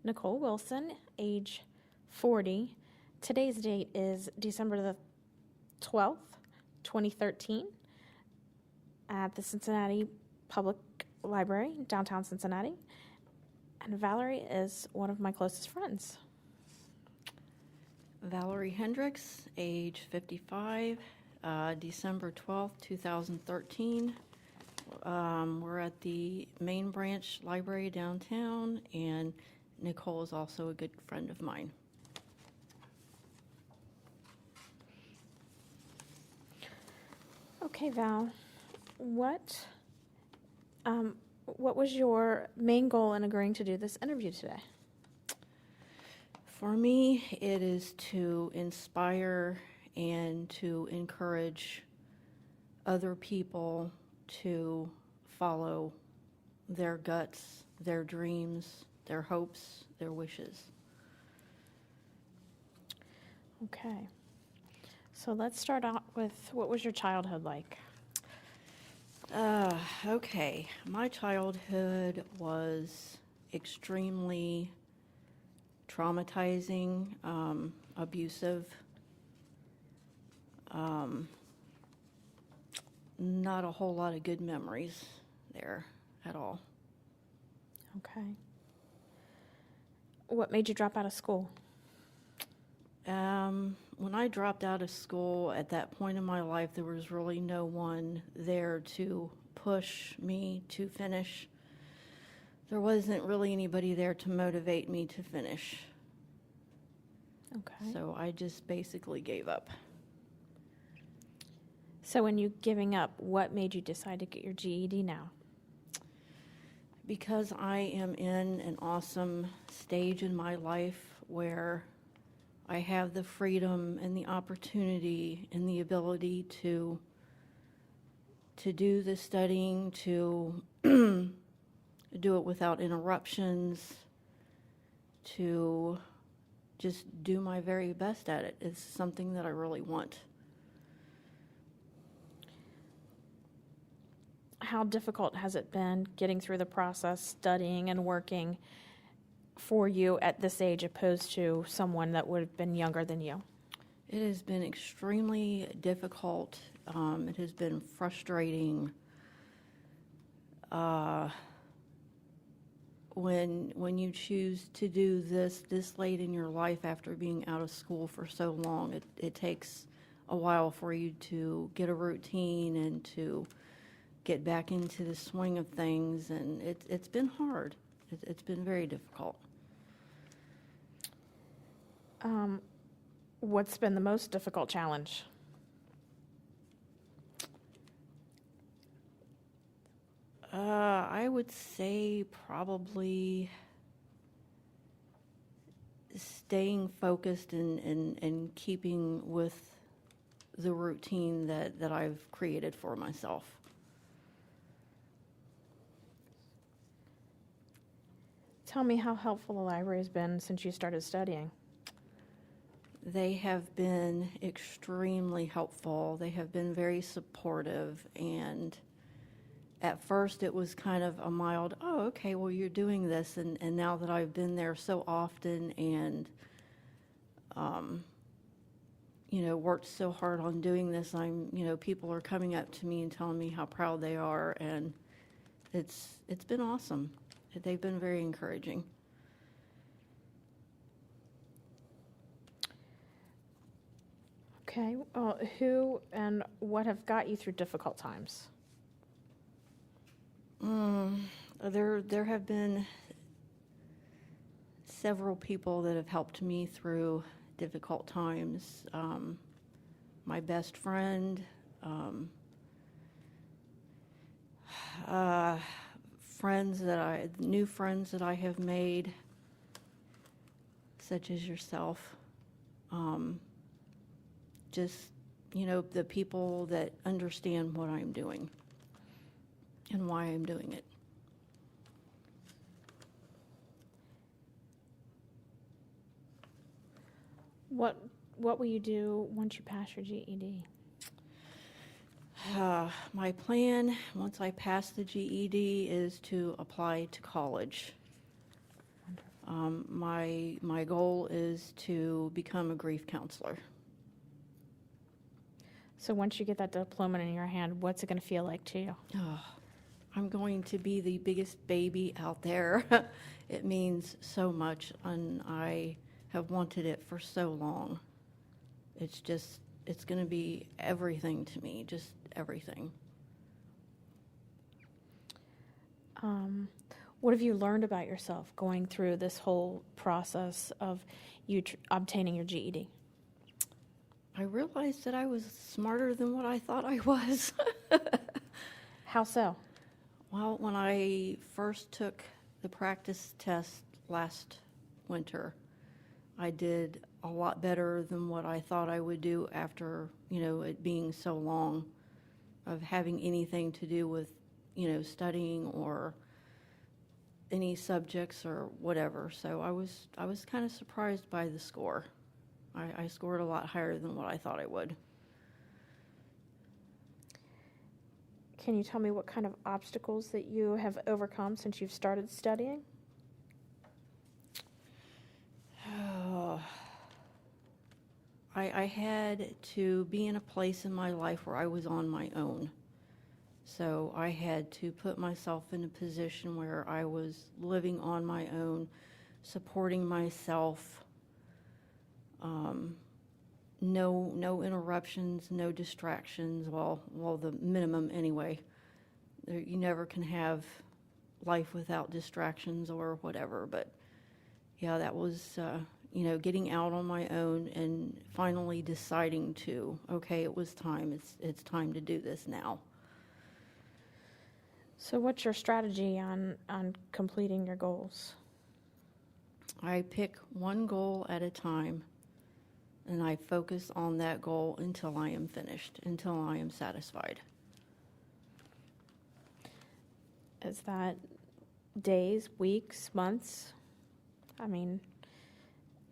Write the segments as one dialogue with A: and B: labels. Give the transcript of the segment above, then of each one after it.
A: Nicole Wilson, age 40. Today's date is December the 12th, 2013, at the Cincinnati Public Library, downtown Cincinnati. And Valerie is one of my closest friends.
B: Valerie Hendricks, age 55, December 12th, 2013. We're at the main branch library downtown, and Nicole is also a good friend of mine.
A: Okay, Val, what was your main goal in agreeing to do this interview today?
B: For me, it is to inspire and to encourage other people to follow their guts, their dreams, their hopes, their wishes.
A: Okay. So let's start out with, what was your childhood like?
B: Okay. My childhood was extremely traumatizing, abusive. Not a whole lot of good memories there at all.
A: Okay. What made you drop out of school?
B: When I dropped out of school, at that point in my life, there was really no one there to push me to finish. There wasn't really anybody there to motivate me to finish.
A: Okay.
B: So I just basically gave up.
A: So when you giving up, what made you decide to get your GED now?
B: Because I am in an awesome stage in my life where I have the freedom and the opportunity and the ability to do the studying, to do it without interruptions, to just do my very best at it. It's something that I really want.
A: How difficult has it been getting through the process, studying and working for you at this age opposed to someone that would have been younger than you?
B: It has been extremely difficult. It has been frustrating. When you choose to do this late in your life after being out of school for so long, it takes a while for you to get a routine and to get back into the swing of things, and it's been hard. It's been very difficult.
A: What's been the most difficult challenge?
B: I would say probably staying focused and keeping with the routine that I've created for myself.
A: Tell me how helpful the library has been since you started studying.
B: They have been extremely helpful. They have been very supportive, and at first it was kind of a mild, oh, okay, well, you're doing this, and now that I've been there so often and, worked so hard on doing this, people are coming up to me and telling me how proud they are, and it's been awesome. They've been very encouraging.
A: Okay, well, who and what have got you through difficult times?
B: There have been several people that have helped me through difficult times. My best friend, new friends that I have made, such as yourself. Just, the people that understand what I'm doing and why I'm doing it.
A: What will you do once you pass your GED?
B: My plan, once I pass the GED, is to apply to college. My goal is to become a grief counselor.
A: So once you get that diploma in your hand, what's it going to feel like to you?
B: Oh, I'm going to be the biggest baby out there. It means so much, and I have wanted it for so long. It's going to be everything to me, just everything.
A: What have you learned about yourself going through this whole process of you obtaining your GED?
B: I realized that I was smarter than what I thought I was.
A: How so?
B: Well, when I first took the practice test last winter, I did a lot better than what I thought I would do after, it being so long of having anything to do with, studying or any subjects or whatever. So I was kind of surprised by the score. I scored a lot higher than what I thought I would.
A: Can you tell me what kind of obstacles that you have overcome since you've started studying?
B: I had to be in a place in my life where I was on my own. So I had to put myself in a position where I was living on my own, supporting myself, no interruptions, no distractions, well, the minimum anyway. You never can have life without distractions or whatever, but yeah, that was, getting out on my own and finally deciding to, okay, it was time, it's time to do this now.
A: So what's your strategy on completing your goals?
B: I pick one goal at a time, and I focus on that goal until I am finished, until I am satisfied.
A: Is that days, weeks, months? I mean,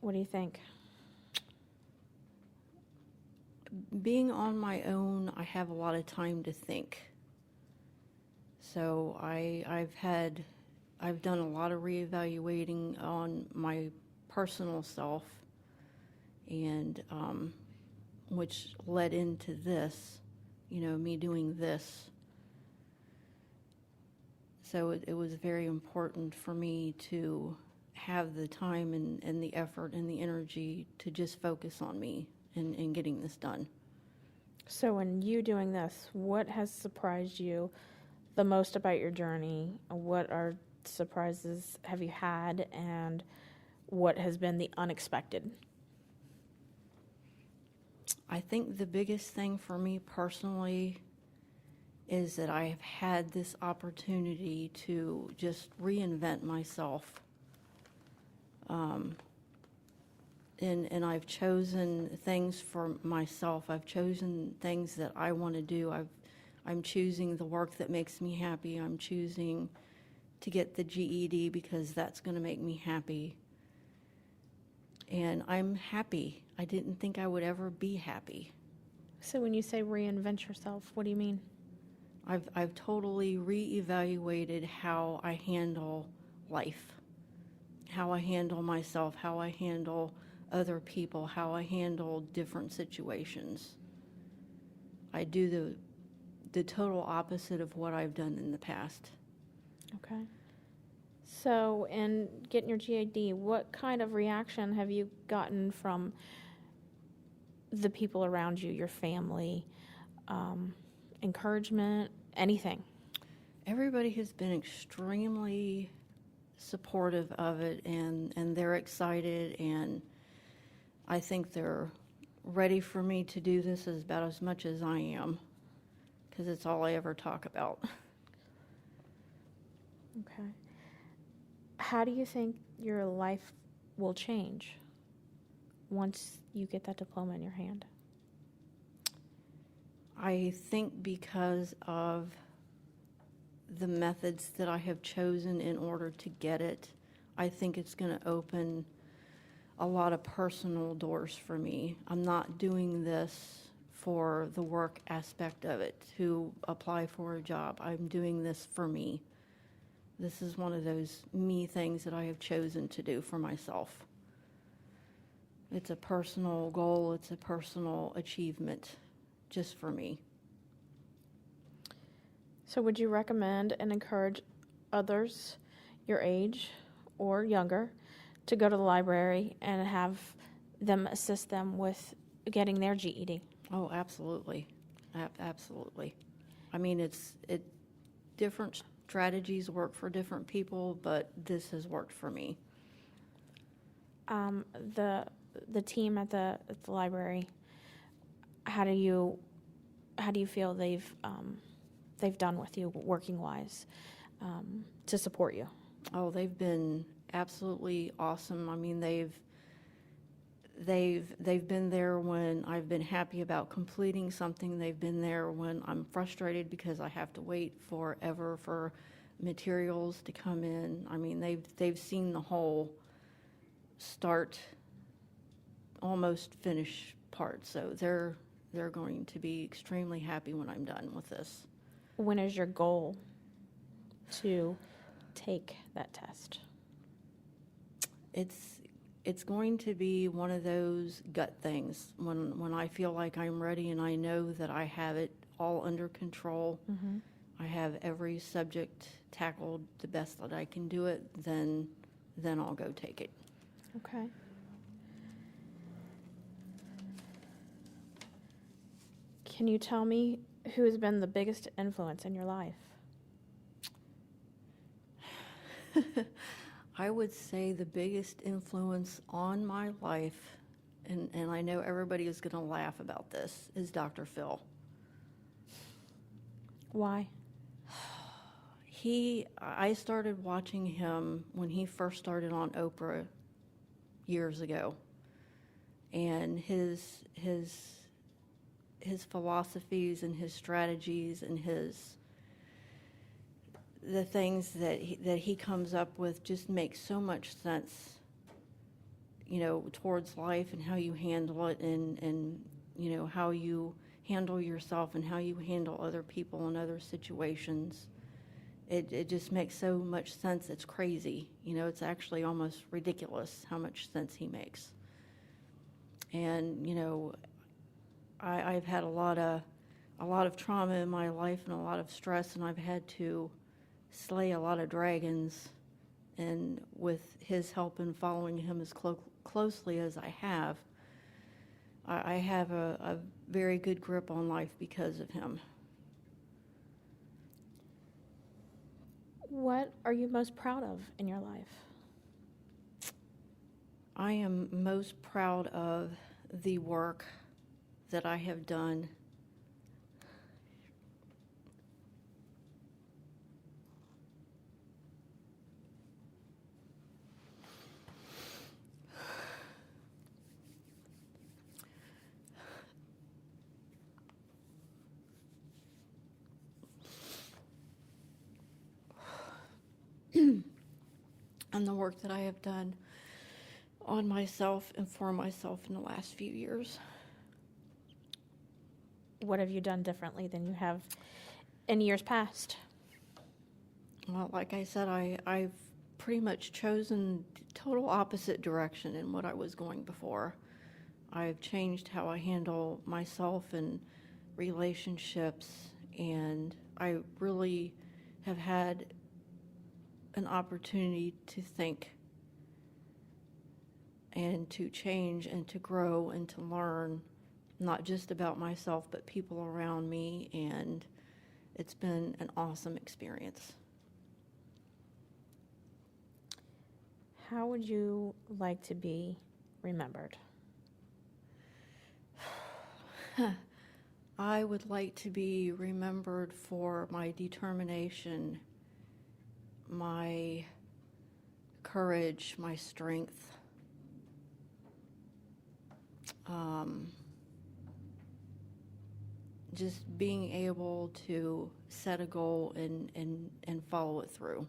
A: what do you think?
B: Being on my own, I have a lot of time to think. So I've done a lot of reevaluating on my personal self, and which led into this, me doing this. So it was very important for me to have the time and the effort and the energy to just focus on me and getting this done.
A: So in you doing this, what has surprised you the most about your journey? What are surprises have you had, and what has been the unexpected?
B: I think the biggest thing for me personally is that I have had this opportunity to just reinvent myself. And I've chosen things for myself. I've chosen things that I want to do. I'm choosing the work that makes me happy. I'm choosing to get the GED because that's going to make me happy. And I'm happy. I didn't think I would ever be happy.
A: So when you say reinvent yourself, what do you mean?
B: I've totally reevaluated how I handle life, how I handle myself, how I handle other people, how I handle different situations. I do the total opposite of what I've done in the past.
A: Okay. So in getting your GED, what kind of reaction have you gotten from the people around you, your family? Encouragement, anything?
B: Everybody has been extremely supportive of it, and they're excited, and I think they're ready for me to do this about as much as I am, because it's all I ever talk about.
A: Okay. How do you think your life will change once you get that diploma in your hand?
B: I think because of the methods that I have chosen in order to get it, I think it's going to open a lot of personal doors for me. I'm not doing this for the work aspect of it, to apply for a job. I'm doing this for me. This is one of those me things that I have chosen to do for myself. It's a personal goal, it's a personal achievement just for me.
A: So would you recommend and encourage others your age or younger to go to the library and have them assist them with getting their GED?
B: Oh, absolutely. Absolutely. I mean, different strategies work for different people, but this has worked for me.
A: The team at the library, how do you feel they've done with you working wise to support you?
B: Oh, they've been absolutely awesome. I mean, they've been there when I've been happy about completing something. They've been there when I'm frustrated because I have to wait forever for materials to come in. I mean, they've seen the whole start, almost finish part. So they're going to be extremely happy when I'm done with this.
A: When is your goal to take that test?
B: It's going to be one of those gut things when I feel like I'm ready and I know that I have it all under control.
A: Mm-hmm.
B: I have every subject tackled the best that I can do it, then I'll go take it.
A: Okay. Can you tell me who has been the biggest influence in your life?
B: I would say the biggest influence on my life, and I know everybody is going to laugh about this, is Dr. Phil.
A: Why?
B: I started watching him when he first started on Oprah years ago, and his philosophies and his strategies and the things that he comes up with just make so much sense, towards life and how you handle it and how you handle yourself and how you handle other people in other situations. It just makes so much sense. It's crazy. It's actually almost ridiculous how much sense he makes. And, I've had a lot of trauma in my life and a lot of stress, and I've had to slay a lot of dragons. And with his help and following him as closely as I have a very good grip on life because of him.
A: What are you most proud of in your life?
B: I am most proud of the work that I have done and the work that I have done on myself and for myself in the last few years.
A: What have you done differently than you have in years past?
B: Well, like I said, I've pretty much chosen the total opposite direction in what I was going before. I've changed how I handle myself and relationships, and I really have had an opportunity to think and to change and to grow and to learn, not just about myself, but people around me, and it's been an awesome experience.
A: How would you like to be remembered?
B: I would like to be remembered for my determination, my courage, my strength, just being able to set a goal and follow it through.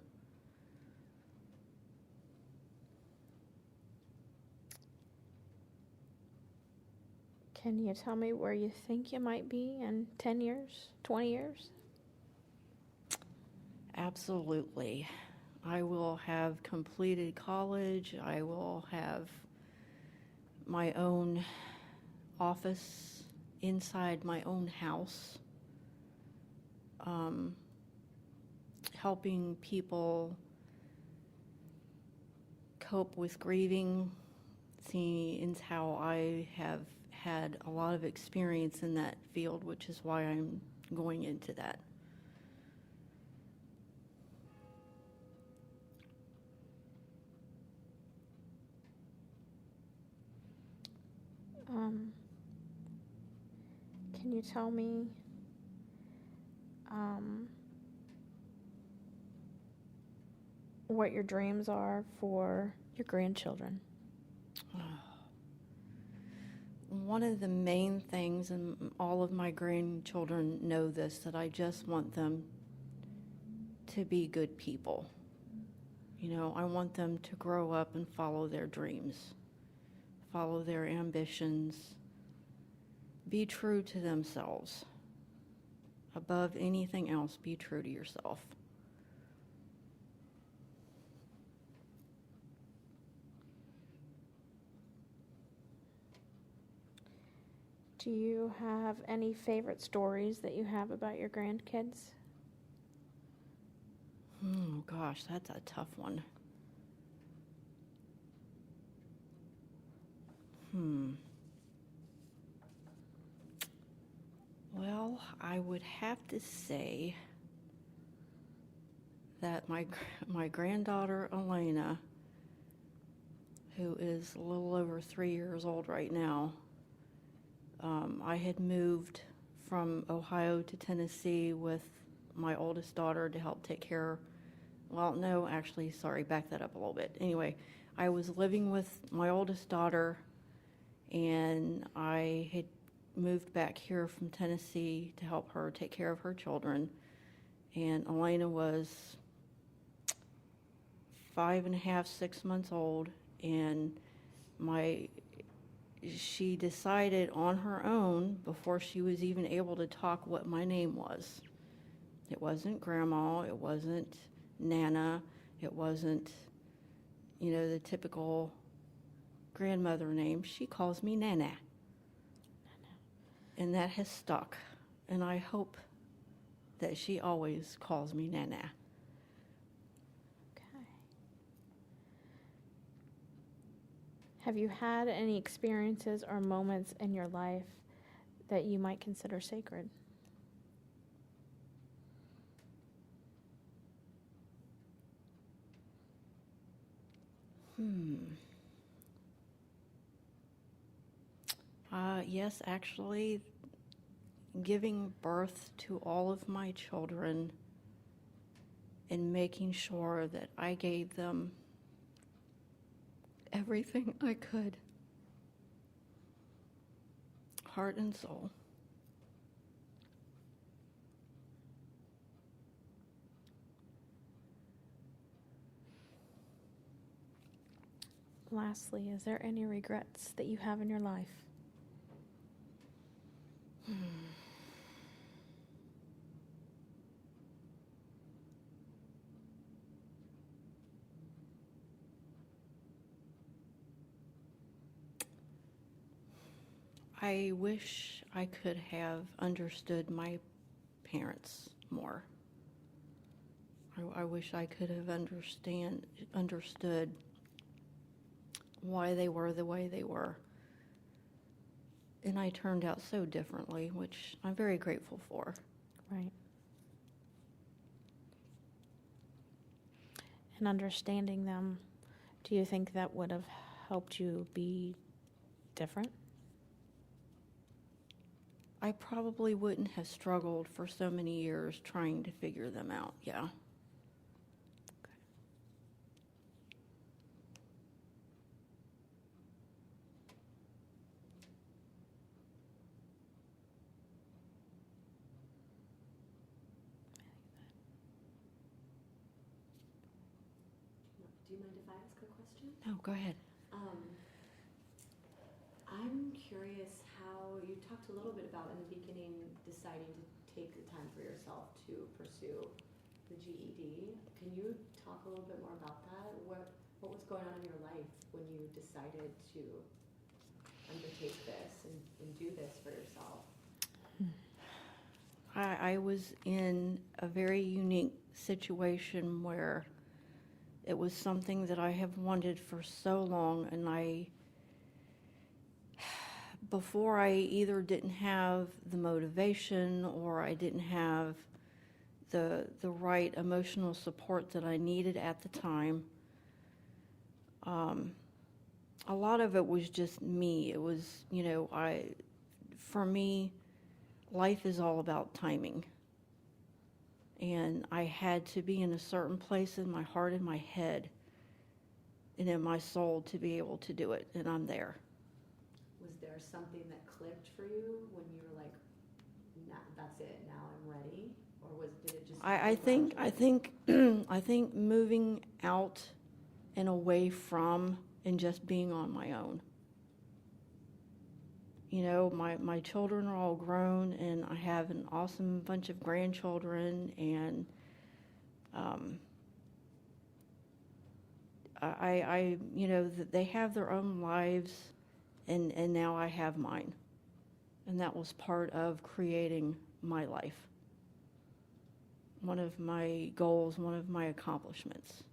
A: Can you tell me where you think you might be in 10 years, 20 years?
B: Absolutely. I will have completed college. I will have my own office inside my own house, helping people cope with grieving, seeing how I have had a lot of experience in that field, which is why I'm going into that.
A: Can you tell me what your dreams are for your grandchildren?
B: One of the main things, and all of my grandchildren know this, that I just want them to be good people. You know, I want them to grow up and follow their dreams, follow their ambitions, be true to themselves. Above anything else, be true to yourself.
A: Do you have any favorite stories that you have about your grandkids?
B: Oh gosh, that's a tough one. Well, I would have to say that my granddaughter Elena, who is a little over 3 years old right now, I had moved from Ohio to Tennessee with my oldest daughter to help take care. Well, no, actually, sorry, back that up a little bit. Anyway, I was living with my oldest daughter, and I had moved back here from Tennessee to help her take care of her children. And Elena was 5.5, 6 months old, and she decided on her own, before she was even able to talk, what my name was. It wasn't Grandma, it wasn't Nana, it wasn't, the typical grandmother name. She calls me Nana. And that has stuck. And I hope that she always calls me Nana.
A: Okay. Have you had any experiences or moments in your life that you might consider sacred?
B: Yes, actually, giving birth to all of my children and making sure that I gave them everything I could, heart and soul.
A: Lastly, is there any regrets that you have in your life?
B: I wish I could have understood my parents more. I wish I could have understood why they were the way they were. And I turned out so differently, which I'm very grateful for.
A: Right. And understanding them, do you think that would have helped you be different?
B: I probably wouldn't have struggled for so many years trying to figure them out, yeah.
C: Do you mind if I ask a question?
B: No, go ahead.
C: I'm curious how you talked a little bit about in the beginning deciding to take the time for yourself to pursue the GED. Can you talk a little bit more about that? What was going on in your life when you decided to undertake this and do this for yourself?
B: I was in a very unique situation where it was something that I have wanted for so long, and before I either didn't have the motivation or I didn't have the right emotional support that I needed at the time. A lot of it was just me. It was, for me, life is all about timing. And I had to be in a certain place in my heart and my head and in my soul to be able to do it, and I'm there.
C: Was there something that clicked for you when you were like, nah, that's it, now I'm ready? Or did it just
B: I think moving out and away from and just being on my own. My children are all grown, and I have an awesome bunch of grandchildren, and they have their own lives, and now I have mine. And that was part of creating my life. One of my goals, one of my accomplishments.